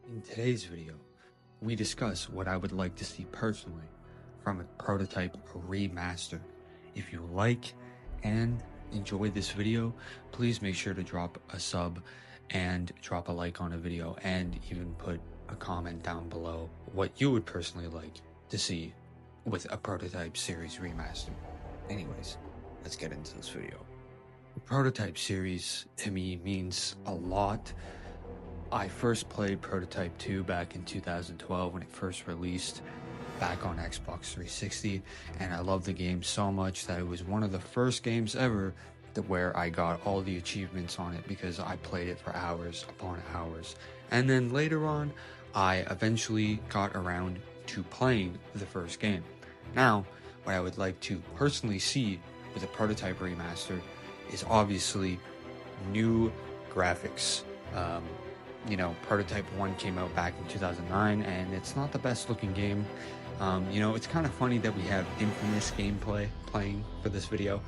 In today's video, we discuss what I would like to see personally from a prototype remaster. If you like and enjoy this video, please make sure to drop a sub and drop a like on a video, and even put a comment down below what you would personally like to see with a prototype series remaster. Anyways, let's get into this video. The prototype series to me means a lot. I first played Prototype 2 back in 2012 when it first released back on Xbox 360, and I loved the game so much that it was one of the first games ever where I got all the achievements on it because I played it for hours upon hours. And then later on, I eventually got around to playing the first game. Now, what I would like to personally see with a Prototype remaster is obviously new graphics. Prototype 1 came out back in 2009, and it's not the best looking game. It's kind of funny that we have Infamous gameplay playing for this video,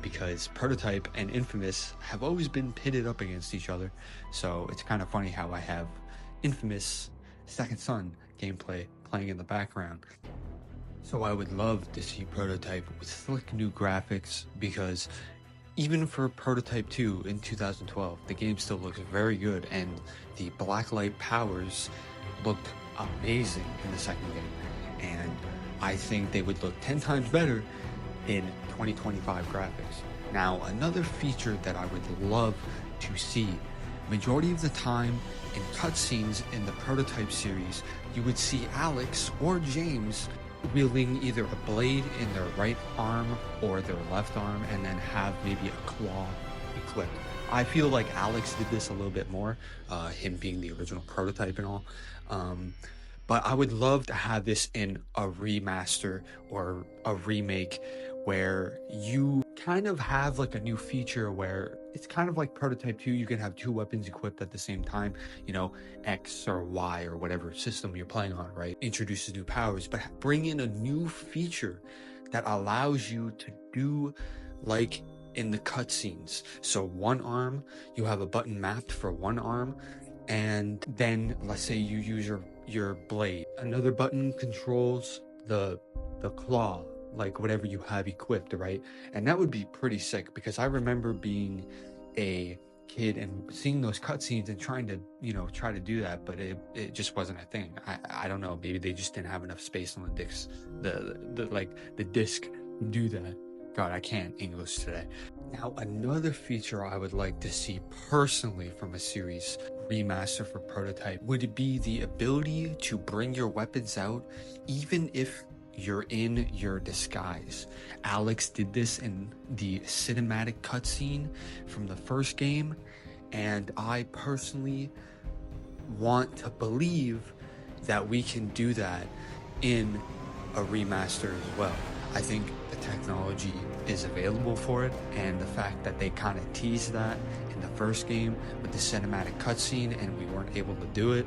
because Prototype and Infamous have always been pitted up against each other. So it's kind of funny how I have Infamous Second Son gameplay playing in the background. So I would love to see Prototype with slick new graphics, because even for Prototype 2 in 2012, the game still looks very good, and the blacklight powers looked amazing in the second game. And I think they would look 10 times better in 2025 graphics. Now, another feature that I would love to see, majority of the time in cutscenes in the Prototype series, you would see Alex or James wielding either a blade in their right arm or their left arm, and then have maybe a claw equipped. I feel like Alex did this a little bit more, him being the original Prototype and all. But I would love to have this in a remaster or a remake where you kind of have like a new feature where it's kind of like Prototype 2, you can have two weapons equipped at the same time, X or Y or whatever system you're playing on, right? Introduces new powers, but bring in a new feature that allows you to do like in the cutscenes. So one arm, you have a button mapped for one arm, and then let's say you use your blade. Another button controls the claw, like whatever you have equipped, right? And that would be pretty sick, because I remember being a kid and seeing those cutscenes and trying to do that, but it just wasn't a thing. I don't know, maybe they just didn't have enough space on the disc, the disc to do that. God, I can't English today. Now, another feature I would like to see personally from a series remaster for Prototype would be the ability to bring your weapons out even if you're in your disguise. Alex did this in the cinematic cutscene from the first game, and I personally want to believe that we can do that in a remaster as well. I think the technology is available for it, and the fact that they kind of teased that in the first game with the cinematic cutscene and we weren't able to do it,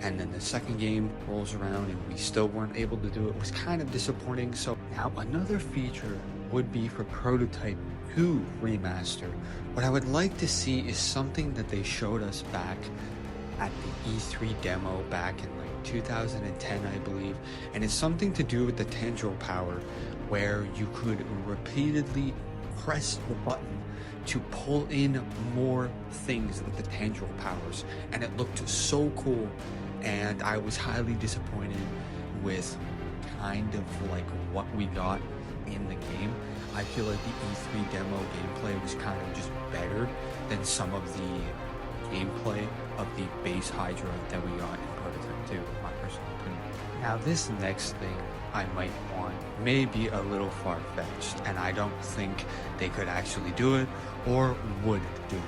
and then the second game rolls around and we still weren't able to do it, was kind of disappointing. So now another feature would be for Prototype 2 remaster. What I would like to see is something that they showed us back at the E3 demo back in like 2010, I believe, and it's something to do with the tendril power, where you could repeatedly press the button to pull in more things with the tendril powers, and it looked so cool. And I was highly disappointed with kind of like what we got in the game. I feel like the E3 demo gameplay was kind of just better than some of the gameplay of the base Hydra that we got in Prototype 2, in my personal opinion. Now, this next thing I might want may be a little far-fetched, and I don't think they could actually do it or would do it.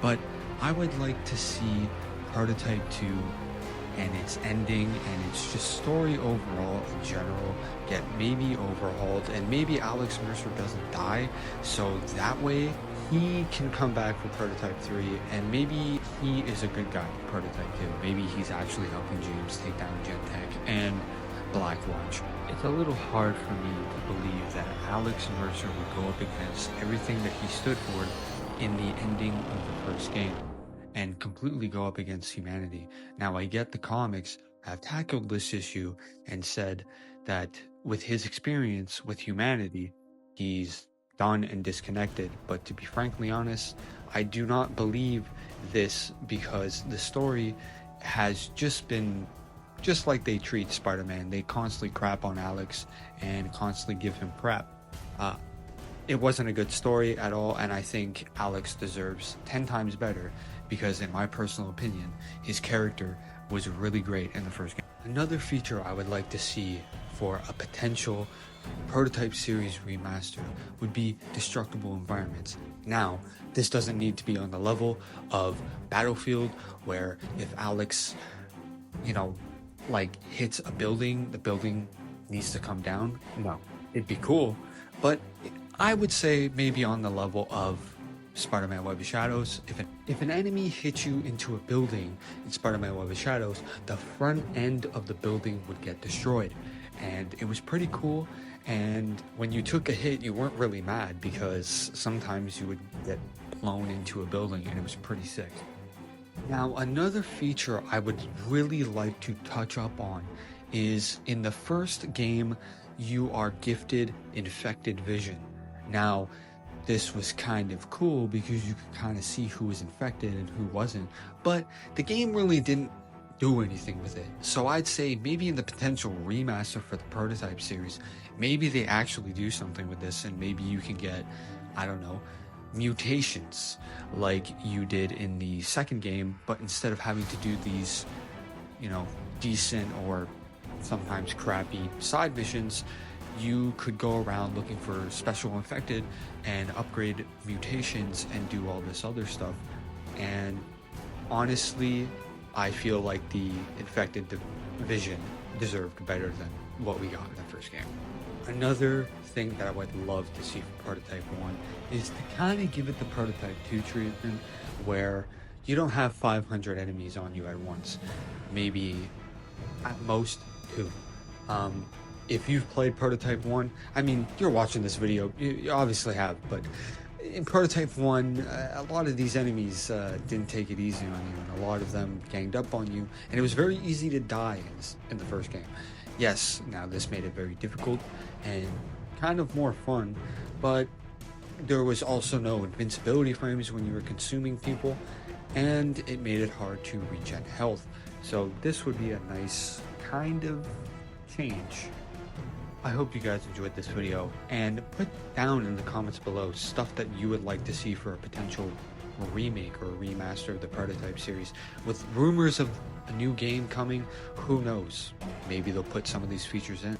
But I would like to see Prototype 2 and its ending and its just story overall in general get maybe overhauled, and maybe Alex Mercer doesn't die, so that way he can come back for Prototype 3, and maybe he is a good guy in Prototype 2. Maybe he's actually helping James take down Gentech and Blackwatch. It's a little hard for me to believe that Alex Mercer would go up against everything that he stood for in the ending of the first game. and completely go up against humanity. Now, I get the comics have tackled this issue and said that with his experience with humanity, he's done and disconnected. But to be frankly honest, I do not believe this, because the story has just been just like they treat Spider-Man. They constantly crap on Alex and constantly give him crap. It wasn't a good story at all, and I think Alex deserves 10 times better, because in my personal opinion, his character was really great in the first game. Another feature I would like to see for a potential prototype series remaster would be destructible environments. Now, this doesn't need to be on the level of Battlefield, where if Alex, like hits a building, the building needs to come down. No, it'd be cool, but I would say maybe on the level of Spider-Man Web of Shadows. If an enemy hits you into a building in Spider-Man Web of Shadows, the front end of the building would get destroyed, and it was pretty cool. And when you took a hit, you weren't really mad, because sometimes you would get blown into a building, and it was pretty sick. Now, another feature I would really like to touch up on is in the first game, you are gifted infected vision. Now, this was kind of cool because you could kind of see who was infected and who wasn't, but the game really didn't do anything with it. So I'd say maybe in the potential remaster for the prototype series, maybe they actually do something with this, and maybe you can get, I don't know, mutations like you did in the second game, but instead of having to do these, decent or sometimes crappy side missions, you could go around looking for special infected and upgrade mutations and do all this other stuff. And honestly, I feel like the infected division deserved better than what we got in the first game. Another thing that I would love to see for Prototype 1 is to kind of give it the Prototype 2 treatment, where you don't have 500 enemies on you at once. Maybe at most 2. If you've played Prototype 1, I mean, you're watching this video, you obviously have, but in Prototype 1, a lot of these enemies didn't take it easy on you, and a lot of them ganged up on you, and it was very easy to die in the first game. Yes, now this made it very difficult and kind of more fun, but there was also no invincibility frames when you were consuming people, and it made it hard to regen health. So this would be a nice kind of change. I hope you guys enjoyed this video, and put down in the comments below stuff that you would like to see for a potential remake or remaster of the Prototype series. With rumors of a new game coming, who knows? Maybe they'll put some of these features in.